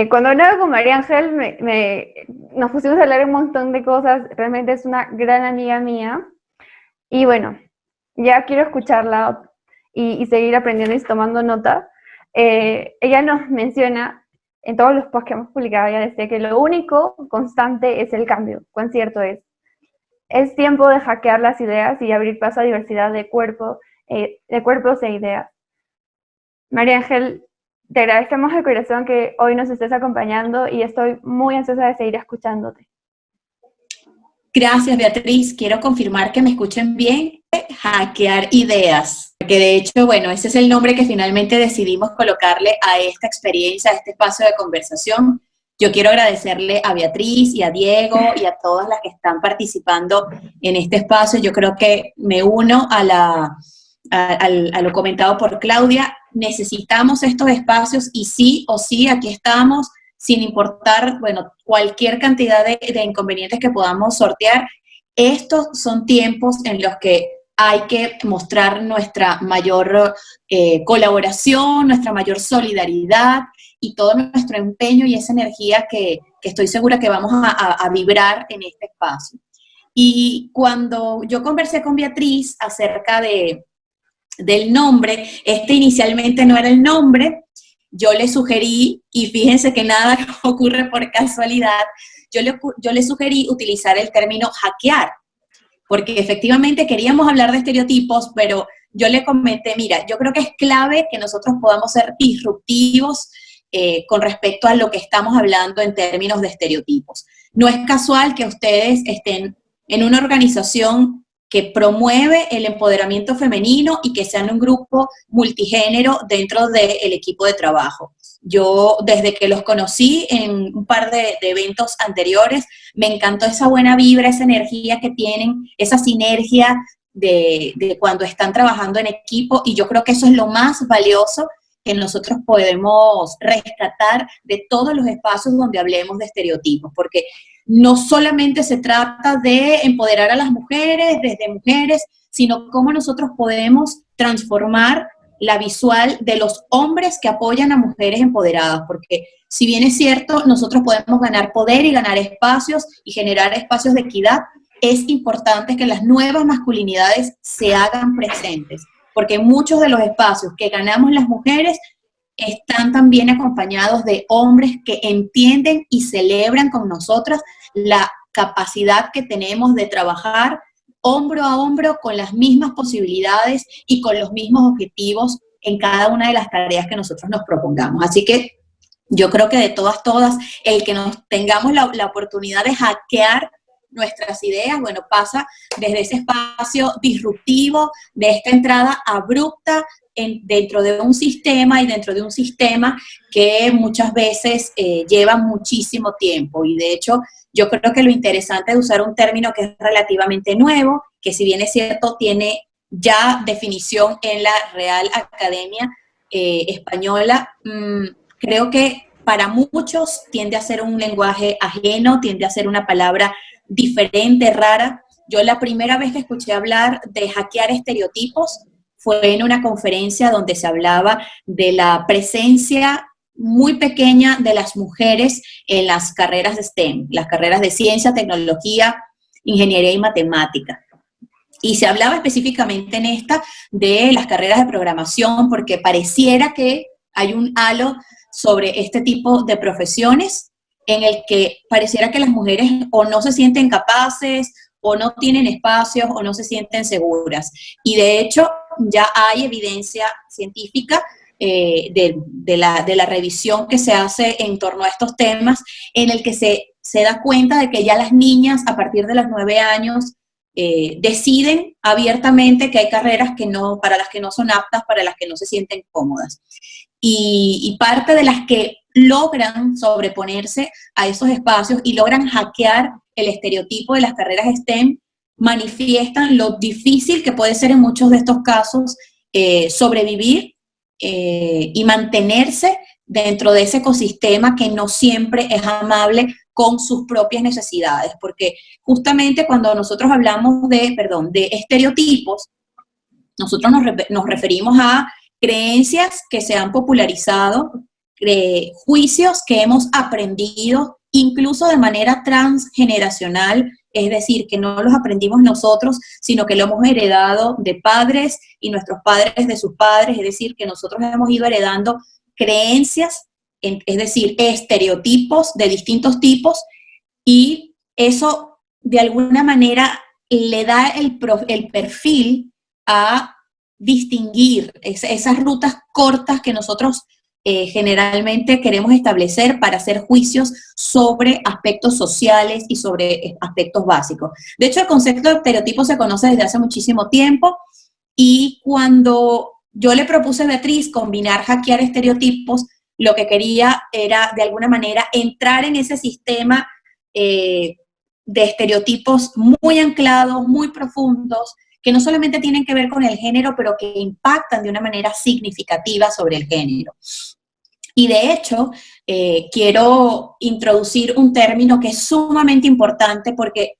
Cuando hablaba con María Ángel, nos pusimos a hablar un montón de cosas. Realmente es una gran amiga mía. Y bueno, ya quiero escucharla y seguir aprendiendo y tomando nota. Ella nos menciona en todos los posts que hemos publicado, ella decía que lo único constante es el cambio. ¿Cuán cierto es? Es tiempo de hackear las ideas y abrir paso a diversidad de cuerpos e ideas. María Ángel, te agradecemos de corazón que hoy nos estés acompañando y estoy muy ansiosa de seguir escuchándote. Gracias, Beatriz. Quiero confirmar que me escuchen bien. Hackear ideas. Porque de hecho, bueno, ese es el nombre que finalmente decidimos colocarle a esta experiencia, a este espacio de conversación. Yo quiero agradecerle a Beatriz y a Diego y a todas las que están participando en este espacio. Yo creo que me uno a lo comentado por Claudia. Necesitamos estos espacios y sí o sí, aquí estamos, sin importar, bueno, cualquier cantidad de inconvenientes que podamos sortear. Estos son tiempos en los que hay que mostrar nuestra mayor colaboración, nuestra mayor solidaridad y todo nuestro empeño y esa energía que estoy segura que vamos a vibrar en este espacio. Y cuando yo conversé con Beatriz acerca del nombre, inicialmente no era el nombre, yo le sugerí, y fíjense que nada ocurre por casualidad, yo le sugerí utilizar el término hackear, porque efectivamente queríamos hablar de estereotipos, pero yo le comenté, mira, yo creo que es clave que nosotros podamos ser disruptivos con respecto a lo que estamos hablando en términos de estereotipos. No es casual que ustedes estén en una organización que promueve el empoderamiento femenino y que sean un grupo multigénero dentro del equipo de trabajo. Yo, desde que los conocí en un par de eventos anteriores, me encantó esa buena vibra, esa energía que tienen, esa sinergia de cuando están trabajando en equipo, y yo creo que eso es lo más valioso que nosotros podemos rescatar de todos los espacios donde hablemos de estereotipos, porque no solamente se trata de empoderar a las mujeres, desde mujeres, sino cómo nosotros podemos transformar la visual de los hombres que apoyan a mujeres empoderadas, porque si bien es cierto, nosotros podemos ganar poder y ganar espacios y generar espacios de equidad, es importante que las nuevas masculinidades se hagan presentes, porque muchos de los espacios que ganamos las mujeres están también acompañados de hombres que entienden y celebran con nosotras la capacidad que tenemos de trabajar hombro a hombro con las mismas posibilidades y con los mismos objetivos en cada una de las tareas que nosotros nos propongamos. Así que yo creo que de todas, el que nos tengamos la oportunidad de hackear nuestras ideas, bueno, pasa desde ese espacio disruptivo, de esta entrada abrupta dentro de un sistema y dentro de un sistema que muchas veces lleva muchísimo tiempo. Y de hecho, yo creo que lo interesante de usar un término que es relativamente nuevo, que si bien es cierto, tiene ya definición en la Real Academia Española, creo que para muchos tiende a ser un lenguaje ajeno, tiende a ser una palabra diferente, rara. Yo la primera vez que escuché hablar de hackear estereotipos fue en una conferencia donde se hablaba de la presencia muy pequeña de las mujeres en las carreras de STEM, las carreras de ciencia, tecnología, ingeniería y matemática. Y se hablaba específicamente en esta de las carreras de programación, porque pareciera que hay un halo sobre este tipo de profesiones en el que pareciera que las mujeres o no se sienten capaces, o no tienen espacios, o no se sienten seguras. Y de hecho, ya hay evidencia científica de la revisión que se hace en torno a estos temas, en el que se da cuenta de que ya las niñas, a partir de los 9 años, deciden abiertamente que hay carreras para las que no son aptas, para las que no se sienten cómodas. Y parte de las que logran sobreponerse a esos espacios y logran hackear el estereotipo de las carreras STEM, manifiestan lo difícil que puede ser en muchos de estos casos sobrevivir y mantenerse dentro de ese ecosistema que no siempre es amable con sus propias necesidades, porque justamente cuando nosotros hablamos de estereotipos, nosotros nos referimos a creencias que se han popularizado juicios que hemos aprendido incluso de manera transgeneracional, es decir, que no los aprendimos nosotros, sino que lo hemos heredado de padres y nuestros padres de sus padres, es decir, que nosotros hemos ido heredando creencias, es decir, estereotipos de distintos tipos, y eso de alguna manera le da el perfil a distinguir esas rutas cortas que nosotros generalmente queremos establecer para hacer juicios sobre aspectos sociales y sobre aspectos básicos. De hecho, el concepto de estereotipo se conoce desde hace muchísimo tiempo, y cuando yo le propuse a Beatriz combinar hackear estereotipos, lo que quería era de alguna manera entrar en ese sistema de estereotipos muy anclados, muy profundos, que no solamente tienen que ver con el género, pero que impactan de una manera significativa sobre el género. Y de hecho, quiero introducir un término que es sumamente importante porque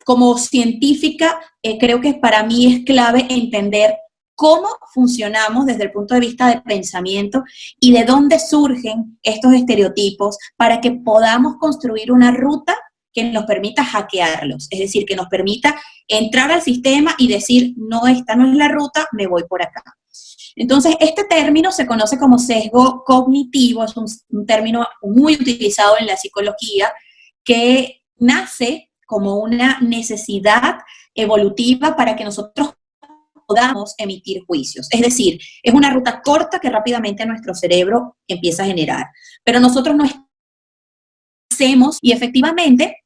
como científica creo que para mí es clave entender cómo funcionamos desde el punto de vista de pensamiento y de dónde surgen estos estereotipos para que podamos construir una ruta que nos permita hackearlos, es decir, que nos permita entrar al sistema y decir, no, esta no es la ruta, me voy por acá. Entonces, este término se conoce como sesgo cognitivo, es un término muy utilizado en la psicología, que nace como una necesidad evolutiva para que nosotros podamos emitir juicios. Es decir, es una ruta corta que rápidamente nuestro cerebro empieza a generar, pero nosotros no hacemos, y efectivamente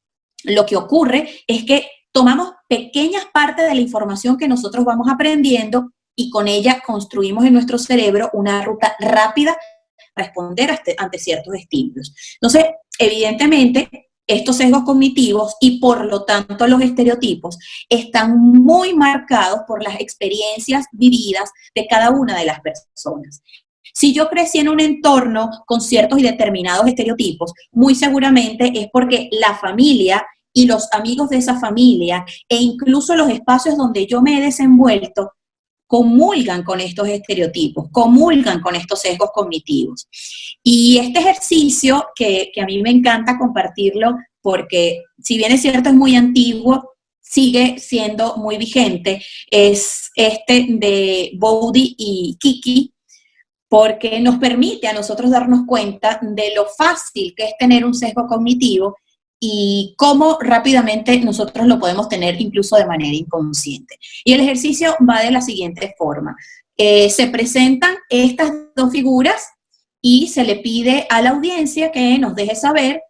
lo que ocurre es que tomamos pequeñas partes de la información que nosotros vamos aprendiendo y con ella construimos en nuestro cerebro una ruta rápida para responder ante ciertos estímulos. Entonces, evidentemente, estos sesgos cognitivos y por lo tanto los estereotipos están muy marcados por las experiencias vividas de cada una de las personas. Si yo crecí en un entorno con ciertos y determinados estereotipos, muy seguramente es porque la familia y los amigos de esa familia e incluso los espacios donde yo me he desenvuelto comulgan con estos estereotipos, comulgan con estos sesgos cognitivos. Y este ejercicio que a mí me encanta compartirlo porque si bien es cierto es muy antiguo, sigue siendo muy vigente, es este de Bowdy y Kiki, porque nos permite a nosotros darnos cuenta de lo fácil que es tener un sesgo cognitivo y cómo rápidamente nosotros lo podemos tener incluso de manera inconsciente. Y el ejercicio va de la siguiente forma. Se presentan estas dos figuras y se le pide a la audiencia que nos deje saber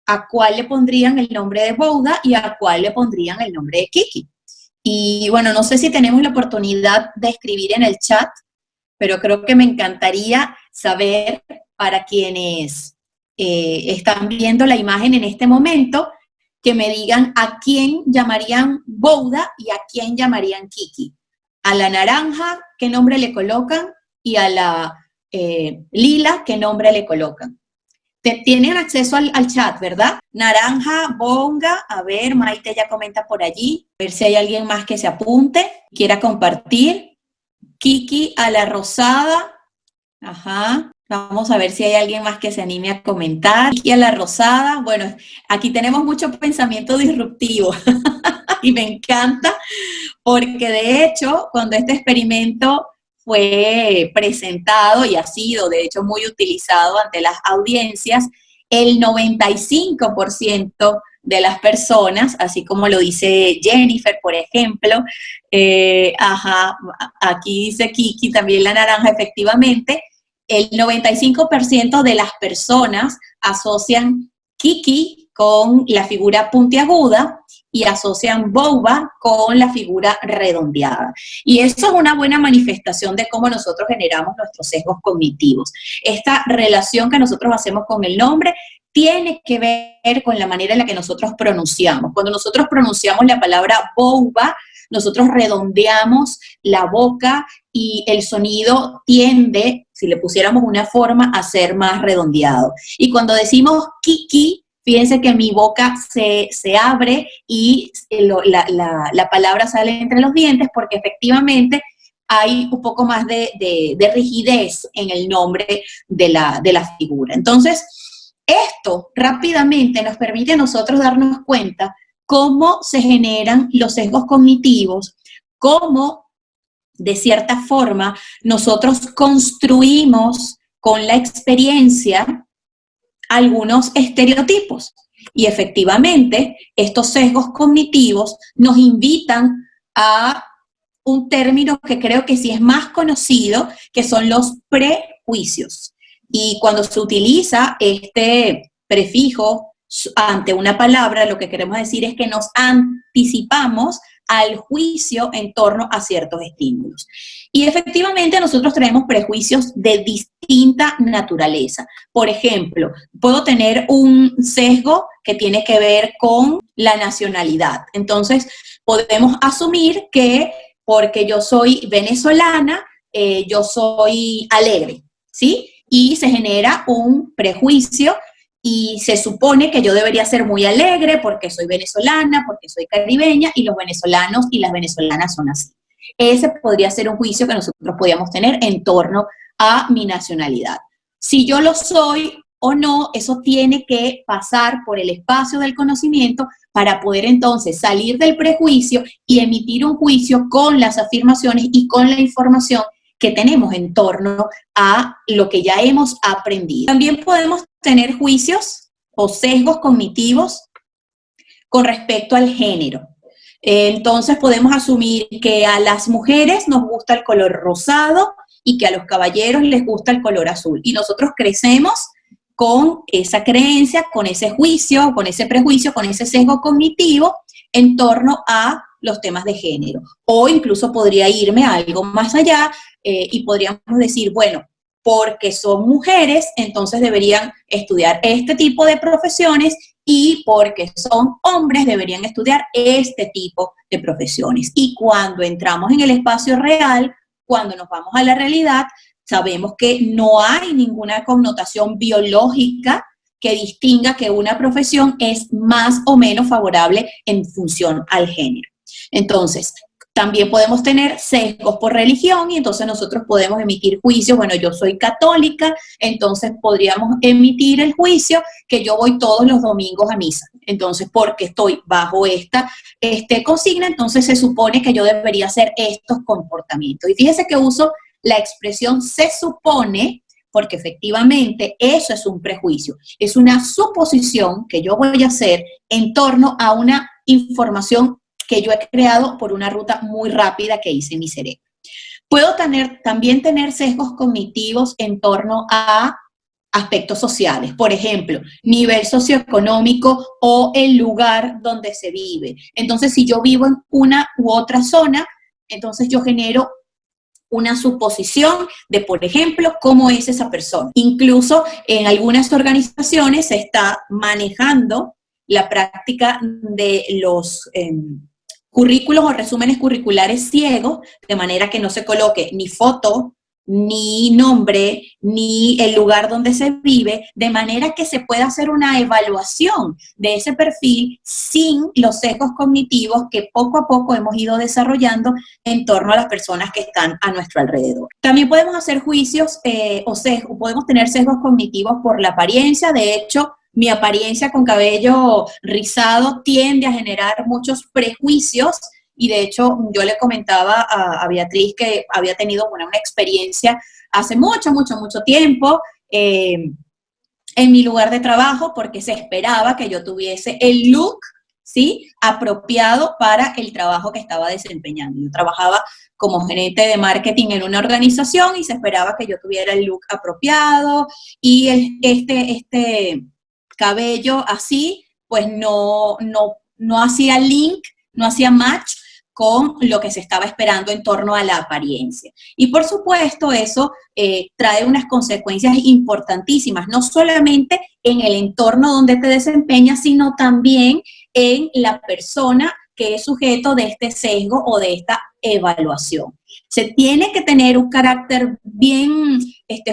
a cuál le pondrían el nombre de Bouda y a cuál le pondrían el nombre de Kiki. Y bueno, no sé si tenemos la oportunidad de escribir en el chat, pero creo que me encantaría saber para quienes están viendo la imagen en este momento, que me digan a quién llamarían Bouda y a quién llamarían Kiki. A la naranja, ¿qué nombre le colocan? Y a la lila, ¿qué nombre le colocan? Tienen acceso al chat, ¿verdad? Naranja, Bonga, a ver, Maite ya comenta por allí, a ver si hay alguien más que se apunte, quiera compartir. Kiki a la rosada, ajá, vamos a ver si hay alguien más que se anime a comentar. Kiki a la rosada, bueno, aquí tenemos mucho pensamiento disruptivo y me encanta porque de hecho cuando este experimento fue presentado y ha sido de hecho muy utilizado ante las audiencias, el 95% de las personas, así como lo dice Jennifer, por ejemplo, aquí dice Kiki, también la naranja, efectivamente, el 95% de las personas asocian Kiki con la figura puntiaguda y asocian Bouba con la figura redondeada. Y eso es una buena manifestación de cómo nosotros generamos nuestros sesgos cognitivos. Esta relación que nosotros hacemos con el nombre tiene que ver con la manera en la que nosotros pronunciamos. Cuando nosotros pronunciamos la palabra Bouba, nosotros redondeamos la boca y el sonido tiende, si le pusiéramos una forma, a ser más redondeado. Y cuando decimos Kiki, fíjense que mi boca se abre y la palabra sale entre los dientes porque efectivamente hay un poco más de rigidez en el nombre de la figura. Entonces, esto rápidamente nos permite a nosotros darnos cuenta cómo se generan los sesgos cognitivos, cómo de cierta forma nosotros construimos con la experiencia algunos estereotipos. Y efectivamente, estos sesgos cognitivos nos invitan a un término que creo que sí es más conocido, que son los prejuicios. Y cuando se utiliza este prefijo ante una palabra, lo que queremos decir es que nos anticipamos al juicio en torno a ciertos estímulos. Y efectivamente nosotros tenemos prejuicios de distinta naturaleza. Por ejemplo, puedo tener un sesgo que tiene que ver con la nacionalidad. Entonces, podemos asumir que porque yo soy venezolana, yo soy alegre, ¿sí? Y se genera un prejuicio y se supone que yo debería ser muy alegre porque soy venezolana, porque soy caribeña, y los venezolanos y las venezolanas son así. Ese podría ser un juicio que nosotros podríamos tener en torno a mi nacionalidad. Si yo lo soy o no, eso tiene que pasar por el espacio del conocimiento para poder entonces salir del prejuicio y emitir un juicio con las afirmaciones y con la información que tenemos en torno a lo que ya hemos aprendido. También podemos tener juicios o sesgos cognitivos con respecto al género. Entonces podemos asumir que a las mujeres nos gusta el color rosado y que a los caballeros les gusta el color azul. Y nosotros crecemos con esa creencia, con ese juicio, con ese prejuicio, con ese sesgo cognitivo en torno a los temas de género. O incluso podría irme a algo más allá y podríamos decir, bueno, porque son mujeres, entonces deberían estudiar este tipo de profesiones, y porque son hombres deberían estudiar este tipo de profesiones. Y cuando entramos en el espacio real, cuando nos vamos a la realidad, sabemos que no hay ninguna connotación biológica que distinga que una profesión es más o menos favorable en función al género. Entonces, también podemos tener sesgos por religión y entonces nosotros podemos emitir juicios. Bueno, yo soy católica, entonces podríamos emitir el juicio que yo voy todos los domingos a misa. Entonces, porque estoy bajo esta consigna, entonces se supone que yo debería hacer estos comportamientos. Y fíjese que uso la expresión se supone, porque efectivamente eso es un prejuicio, es una suposición que yo voy a hacer en torno a una información que yo he creado por una ruta muy rápida que hice en mi cerebro. Puedo también tener sesgos cognitivos en torno a aspectos sociales, por ejemplo, nivel socioeconómico o el lugar donde se vive. Entonces, si yo vivo en una u otra zona, entonces yo genero una suposición de, por ejemplo, cómo es esa persona. Incluso en algunas organizaciones se está manejando la práctica de los currículos o resúmenes curriculares ciegos, de manera que no se coloque ni foto, ni nombre, ni el lugar donde se vive, de manera que se pueda hacer una evaluación de ese perfil sin los sesgos cognitivos que poco a poco hemos ido desarrollando en torno a las personas que están a nuestro alrededor. También podemos hacer juicios podemos tener sesgos cognitivos por la apariencia. De hecho, mi apariencia con cabello rizado tiende a generar muchos prejuicios. Y de hecho, yo le comentaba a Beatriz que había tenido una experiencia hace mucho tiempo en mi lugar de trabajo, porque se esperaba que yo tuviese el look, ¿sí?, apropiado para el trabajo que estaba desempeñando. Yo trabajaba como gerente de marketing en una organización y se esperaba que yo tuviera el look apropiado y este cabello así, pues no hacía link, no hacía match con lo que se estaba esperando en torno a la apariencia. Y por supuesto eso trae unas consecuencias importantísimas, no solamente en el entorno donde te desempeñas, sino también en la persona que es sujeto de este sesgo o de esta evaluación. Se tiene que tener un carácter bien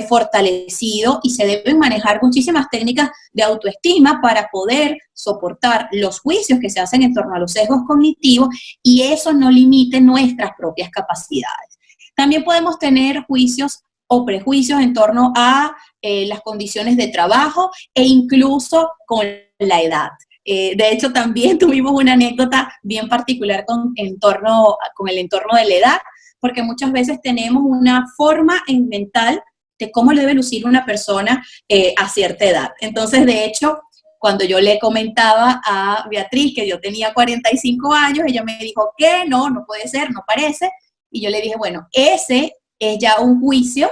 fortalecido y se deben manejar muchísimas técnicas de autoestima para poder soportar los juicios que se hacen en torno a los sesgos cognitivos y eso no limite nuestras propias capacidades. También podemos tener juicios o prejuicios en torno a las condiciones de trabajo e incluso con la edad. De hecho, también tuvimos una anécdota bien particular con el entorno de la edad, porque muchas veces tenemos una forma mental de cómo debe lucir una persona a cierta edad. Entonces, de hecho, cuando yo le comentaba a Beatriz que yo tenía 45 años, ella me dijo que no puede ser, no parece. Y yo le dije, bueno, ese es ya un juicio,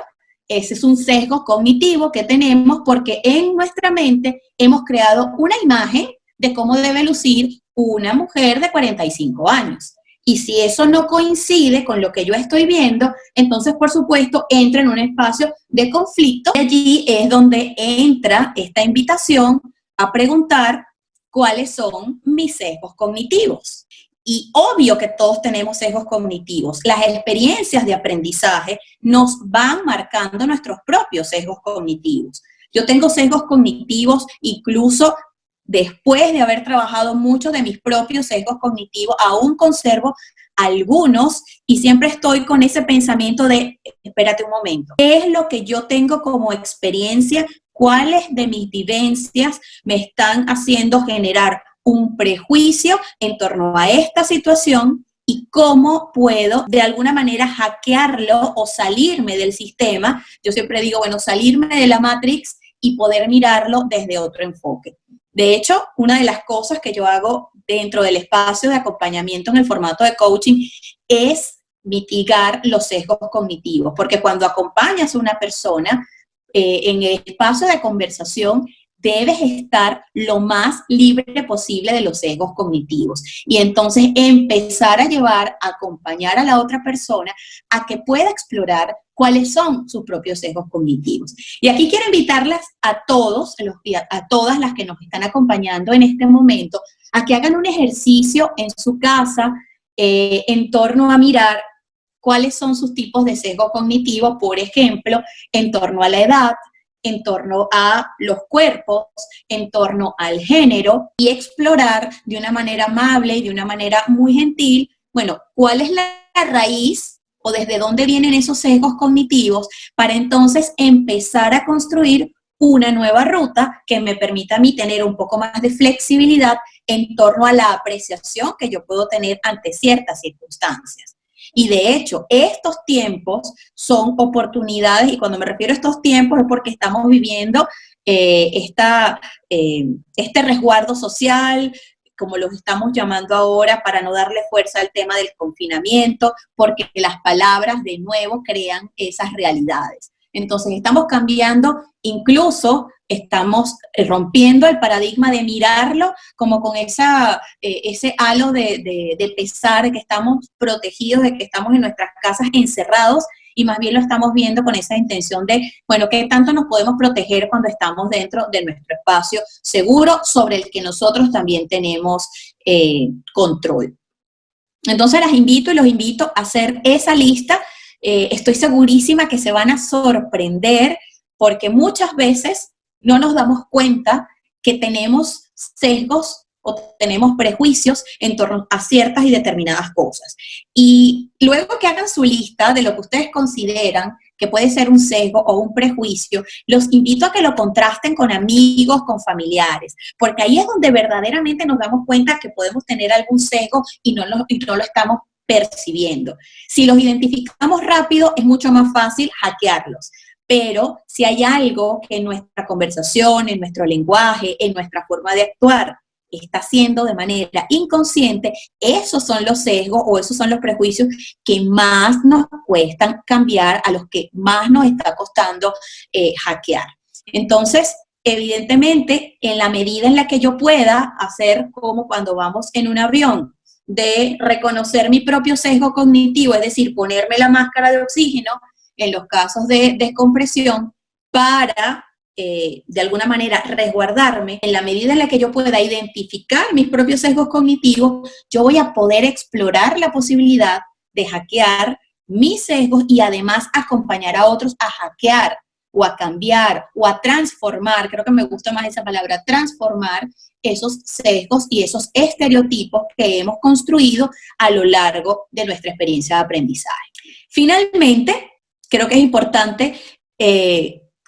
ese es un sesgo cognitivo que tenemos porque en nuestra mente hemos creado una imagen de cómo debe lucir una mujer de 45 años. Y si eso no coincide con lo que yo estoy viendo, entonces, por supuesto, entra en un espacio de conflicto. Y allí es donde entra esta invitación a preguntar cuáles son mis sesgos cognitivos. Y obvio que todos tenemos sesgos cognitivos. Las experiencias de aprendizaje nos van marcando nuestros propios sesgos cognitivos. Yo tengo sesgos cognitivos incluso después de haber trabajado muchos de mis propios sesgos cognitivos, aún conservo algunos y siempre estoy con ese pensamiento de, espérate un momento, ¿qué es lo que yo tengo como experiencia? ¿Cuáles de mis vivencias me están haciendo generar un prejuicio en torno a esta situación? Y cómo puedo de alguna manera hackearlo o salirme del sistema. Yo siempre digo, bueno, salirme de la Matrix y poder mirarlo desde otro enfoque. De hecho, una de las cosas que yo hago dentro del espacio de acompañamiento en el formato de coaching es mitigar los sesgos cognitivos, porque cuando acompañas a una persona en el espacio de conversación, debes estar lo más libre posible de los sesgos cognitivos y entonces empezar a acompañar a la otra persona a que pueda explorar cuáles son sus propios sesgos cognitivos. Y aquí quiero invitarlas a todos, a todas las que nos están acompañando en este momento, a que hagan un ejercicio en su casa en torno a mirar cuáles son sus tipos de sesgo cognitivo, por ejemplo, en torno a la edad, en torno a los cuerpos, en torno al género, y explorar de una manera amable y de una manera muy gentil, bueno, cuál es la raíz o desde dónde vienen esos sesgos cognitivos para entonces empezar a construir una nueva ruta que me permita a mí tener un poco más de flexibilidad en torno a la apreciación que yo puedo tener ante ciertas circunstancias. Y de hecho, estos tiempos son oportunidades, y cuando me refiero a estos tiempos es porque estamos viviendo este resguardo social, como los estamos llamando ahora, para no darle fuerza al tema del confinamiento, porque las palabras de nuevo crean esas realidades. Entonces estamos cambiando, incluso estamos rompiendo el paradigma de mirarlo como con ese halo de pesar, de que estamos protegidos, de que estamos en nuestras casas encerrados, y más bien lo estamos viendo con esa intención de, bueno, ¿qué tanto nos podemos proteger cuando estamos dentro de nuestro espacio seguro sobre el que nosotros también tenemos control? Entonces las invito y los invito a hacer esa lista. Estoy segurísima que se van a sorprender porque muchas veces no nos damos cuenta que tenemos sesgos o tenemos prejuicios en torno a ciertas y determinadas cosas. Y luego que hagan su lista de lo que ustedes consideran que puede ser un sesgo o un prejuicio, los invito a que lo contrasten con amigos, con familiares, porque ahí es donde verdaderamente nos damos cuenta que podemos tener algún sesgo y no lo estamos percibiendo. Si los identificamos rápido, es mucho más fácil hackearlos. Pero si hay algo que en nuestra conversación, en nuestro lenguaje, en nuestra forma de actuar, está haciendo de manera inconsciente, esos son los sesgos o esos son los prejuicios que más nos cuestan cambiar, a los que más nos está costando hackear. Entonces, evidentemente, en la medida en la que yo pueda hacer como cuando vamos en un avión, de reconocer mi propio sesgo cognitivo, es decir, ponerme la máscara de oxígeno en los casos de descompresión para de alguna manera resguardarme, en la medida en la que yo pueda identificar mis propios sesgos cognitivos, yo voy a poder explorar la posibilidad de hackear mis sesgos y además acompañar a otros a hackear o a cambiar o a transformar, creo que me gusta más esa palabra, transformar esos sesgos y esos estereotipos que hemos construido a lo largo de nuestra experiencia de aprendizaje. Finalmente, creo que es importante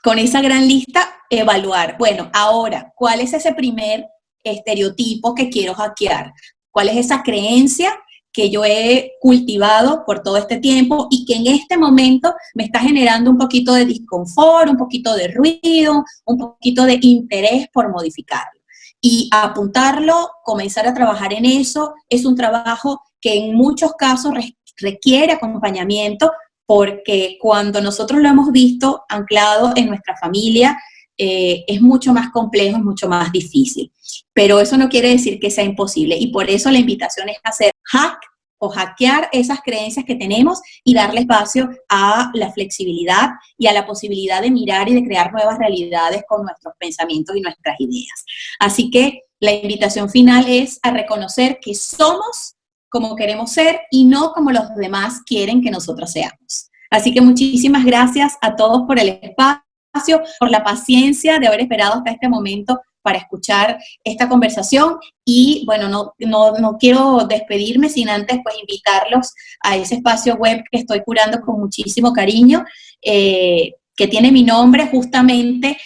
con esa gran lista evaluar, bueno, ahora, ¿cuál es ese primer estereotipo que quiero hackear? ¿Cuál es esa creencia que yo he cultivado por todo este tiempo y que en este momento me está generando un poquito de disconfort, un poquito de ruido, un poquito de interés por modificarlo? Y apuntarlo, comenzar a trabajar en eso, es un trabajo que en muchos casos requiere acompañamiento, porque cuando nosotros lo hemos visto anclado en nuestra familia, es mucho más complejo, es mucho más difícil. Pero eso no quiere decir que sea imposible, y por eso la invitación es hacer hack o hackear esas creencias que tenemos y darle espacio a la flexibilidad y a la posibilidad de mirar y de crear nuevas realidades con nuestros pensamientos y nuestras ideas. Así que la invitación final es a reconocer que somos como queremos ser y no como los demás quieren que nosotros seamos. Así que muchísimas gracias a todos por el espacio, por la paciencia de haber esperado hasta este momento para escuchar esta conversación. Y bueno, no quiero despedirme sin antes pues invitarlos a ese espacio web que estoy curando con muchísimo cariño, que tiene mi nombre justamente,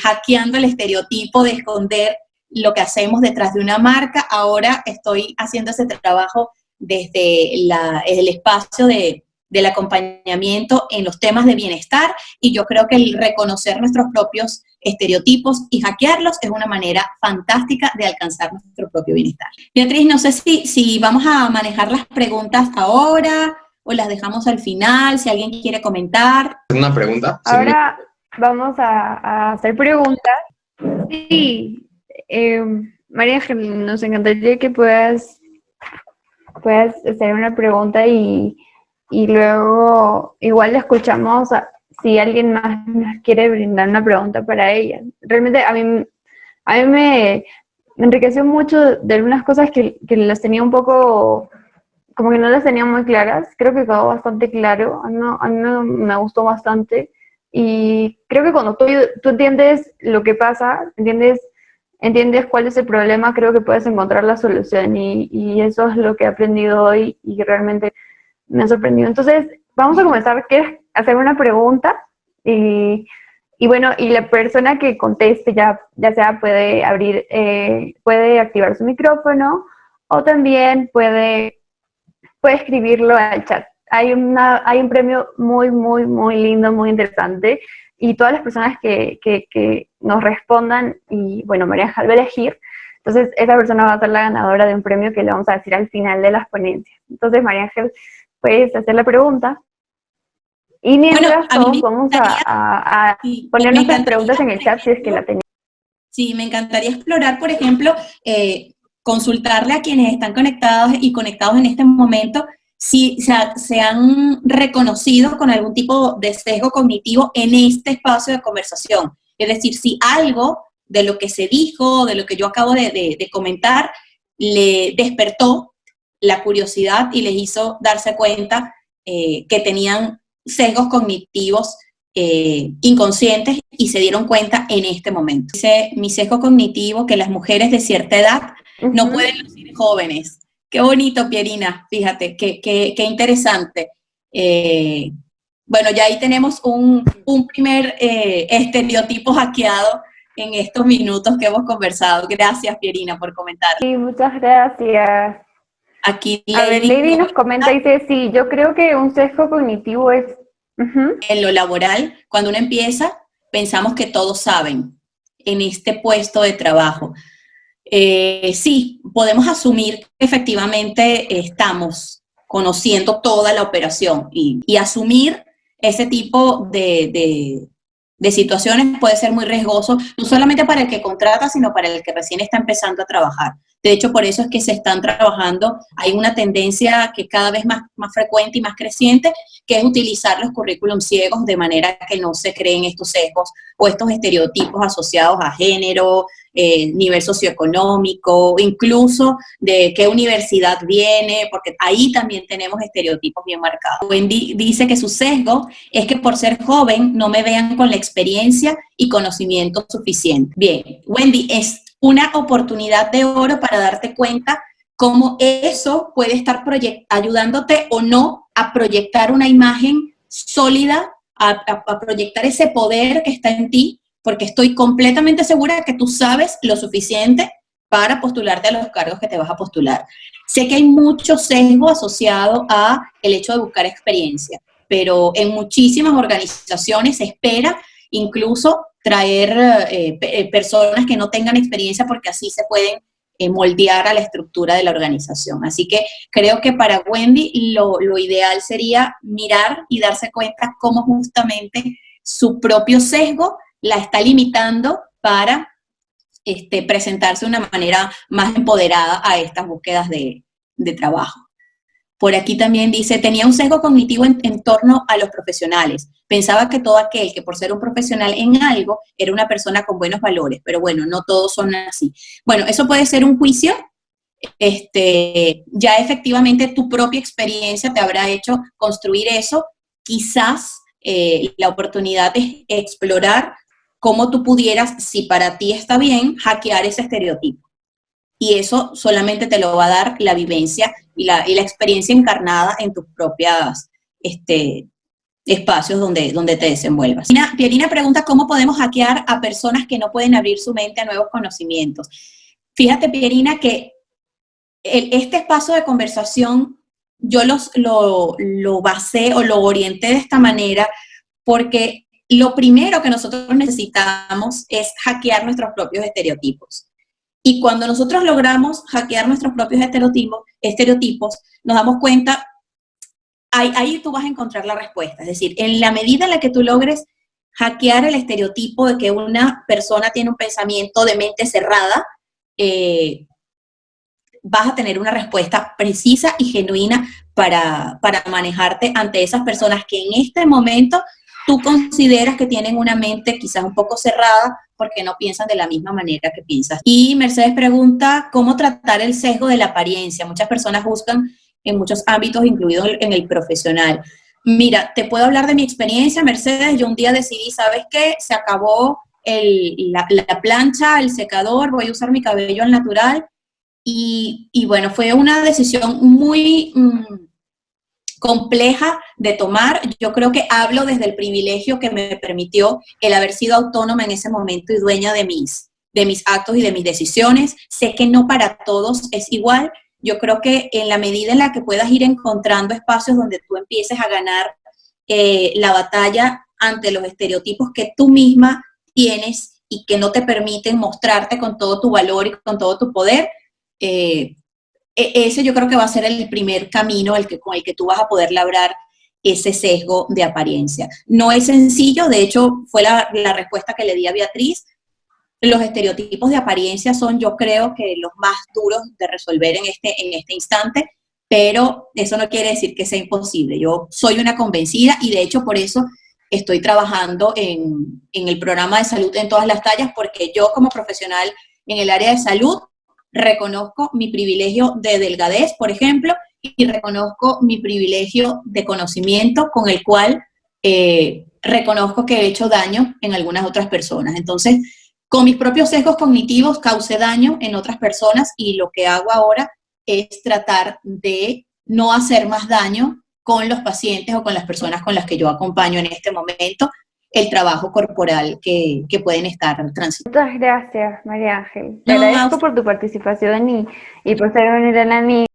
hackeando el estereotipo de esconder lo que hacemos detrás de una marca. Ahora estoy haciendo ese trabajo desde el espacio del acompañamiento en los temas de bienestar, y yo creo que el reconocer nuestros propios estereotipos y hackearlos es una manera fantástica de alcanzar nuestro propio bienestar. Beatriz, no sé si vamos a manejar las preguntas ahora o las dejamos al final, si alguien quiere comentar. ¿Una pregunta? Ahora vamos a hacer preguntas. Sí, María Ángel, nos encantaría que puedas hacer una pregunta y luego igual le escuchamos si alguien más nos quiere brindar una pregunta para ella. Realmente a mí me enriqueció mucho de algunas cosas que las tenía un poco, como que no las tenía muy claras. Creo que quedó bastante claro, a mí me gustó bastante, y creo que cuando tú entiendes lo que pasa, entiendes cuál es el problema, creo que puedes encontrar la solución, y eso es lo que he aprendido hoy y realmente me ha sorprendido. Entonces, vamos a comenzar. ¿Quieres hacer una pregunta? Y bueno, y la persona que conteste ya sea puede activar su micrófono, o también puede escribirlo al chat. Hay un premio muy, muy, muy lindo, muy interesante, y todas las personas que nos respondan, y bueno, María Ángel va a elegir, entonces esa persona va a ser la ganadora de un premio que le vamos a decir al final de las ponencias. Entonces, María Ángel, puedes hacer la pregunta. Y mientras todos vamos a poner nuestras preguntas en el chat si es que la tenemos. Sí, me encantaría explorar, por ejemplo, consultarle a quienes están conectados y conectados en este momento si se han reconocido con algún tipo de sesgo cognitivo en este espacio de conversación. Es decir, si algo de lo que se dijo, de lo que yo acabo de comentar, le despertó la curiosidad y les hizo darse cuenta que tenían sesgos cognitivos inconscientes y se dieron cuenta en este momento. Dice mi sesgo cognitivo que las mujeres de cierta edad no pueden lucir jóvenes. Qué bonito, Pierina, fíjate, qué interesante. Bueno, ya ahí tenemos un primer estereotipo hackeado en estos minutos que hemos conversado. Gracias, Pierina, por comentar. Sí, muchas gracias. Aquí Lady nos comenta y dice, sí, yo creo que un sesgo cognitivo es... En lo laboral, cuando uno empieza, pensamos que todos saben en este puesto de trabajo. Sí, podemos asumir que efectivamente estamos conociendo toda la operación, y asumir ese tipo de situaciones puede ser muy riesgoso, no solamente para el que contrata, sino para el que recién está empezando a trabajar. De hecho, por eso es que se están trabajando, hay una tendencia que cada vez más frecuente y más creciente, que es utilizar los currículums ciegos de manera que no se creen estos sesgos o estos estereotipos asociados a género, nivel socioeconómico, incluso de qué universidad viene, porque ahí también tenemos estereotipos bien marcados. Wendy dice que su sesgo es que por ser joven no me vean con la experiencia y conocimiento suficiente. Bien, Wendy, es una oportunidad de oro para darte cuenta cómo eso puede estar ayudándote o no a proyectar una imagen sólida, a proyectar ese poder que está en ti, porque estoy completamente segura de que tú sabes lo suficiente para postularte a los cargos que te vas a postular. Sé que hay mucho sesgo asociado a el hecho de buscar experiencia, pero en muchísimas organizaciones se espera incluso traer personas que no tengan experiencia porque así se pueden moldear a la estructura de la organización. Así que creo que para Wendy lo ideal sería mirar y darse cuenta cómo justamente su propio sesgo la está limitando para presentarse de una manera más empoderada a estas búsquedas de trabajo. Por aquí también dice, tenía un sesgo cognitivo en torno a los profesionales. Pensaba que todo aquel que por ser un profesional en algo era una persona con buenos valores, pero bueno, no todos son así. Bueno, eso puede ser un juicio. Ya efectivamente tu propia experiencia te habrá hecho construir eso. Quizás la oportunidad es explorar cómo tú pudieras, si para ti está bien, hackear ese estereotipo. Y eso solamente te lo va a dar la vivencia y la experiencia encarnada en tus propios espacios donde te desenvuelvas. Pierina pregunta, ¿cómo podemos hackear a personas que no pueden abrir su mente a nuevos conocimientos? Fíjate, Pierina, que este espacio de conversación yo lo basé o lo orienté de esta manera porque lo primero que nosotros necesitamos es hackear nuestros propios estereotipos. Y cuando nosotros logramos hackear nuestros propios estereotipos, nos damos cuenta, ahí tú vas a encontrar la respuesta. Es decir, en la medida en la que tú logres hackear el estereotipo de que una persona tiene un pensamiento de mente cerrada, vas a tener una respuesta precisa y genuina para manejarte ante esas personas que en este momento tú consideras que tienen una mente quizás un poco cerrada porque no piensan de la misma manera que piensas. Y Mercedes pregunta, ¿cómo tratar el sesgo de la apariencia? Muchas personas buscan en muchos ámbitos, incluido en el profesional. Mira, te puedo hablar de mi experiencia, Mercedes. Yo un día decidí, ¿sabes qué? Se acabó la plancha, el secador, voy a usar mi cabello al natural. Y bueno, fue una decisión muy compleja de tomar. Yo creo que hablo desde el privilegio que me permitió el haber sido autónoma en ese momento y dueña de mis actos y de mis decisiones. Sé que no para todos es igual. Yo creo que en la medida en la que puedas ir encontrando espacios donde tú empieces a ganar la batalla ante los estereotipos que tú misma tienes y que no te permiten mostrarte con todo tu valor y con todo tu poder, ese yo creo que va a ser el primer camino con el que tú vas a poder labrar ese sesgo de apariencia. No es sencillo, de hecho fue la respuesta que le di a Beatriz. Los estereotipos de apariencia son, yo creo, que los más duros de resolver en este instante, pero eso no quiere decir que sea imposible. Yo soy una convencida y de hecho por eso estoy trabajando en el programa de salud en todas las tallas, porque yo como profesional en el área de salud reconozco mi privilegio de delgadez, por ejemplo, y reconozco mi privilegio de conocimiento con el cual reconozco que he hecho daño en algunas otras personas. Entonces, con mis propios sesgos cognitivos causé daño en otras personas y lo que hago ahora es tratar de no hacer más daño con los pacientes o con las personas con las que yo acompaño en este momento el trabajo corporal que pueden estar transitando. Muchas gracias, María Ángel. Te agradezco por tu participación y por ser una gran amiga.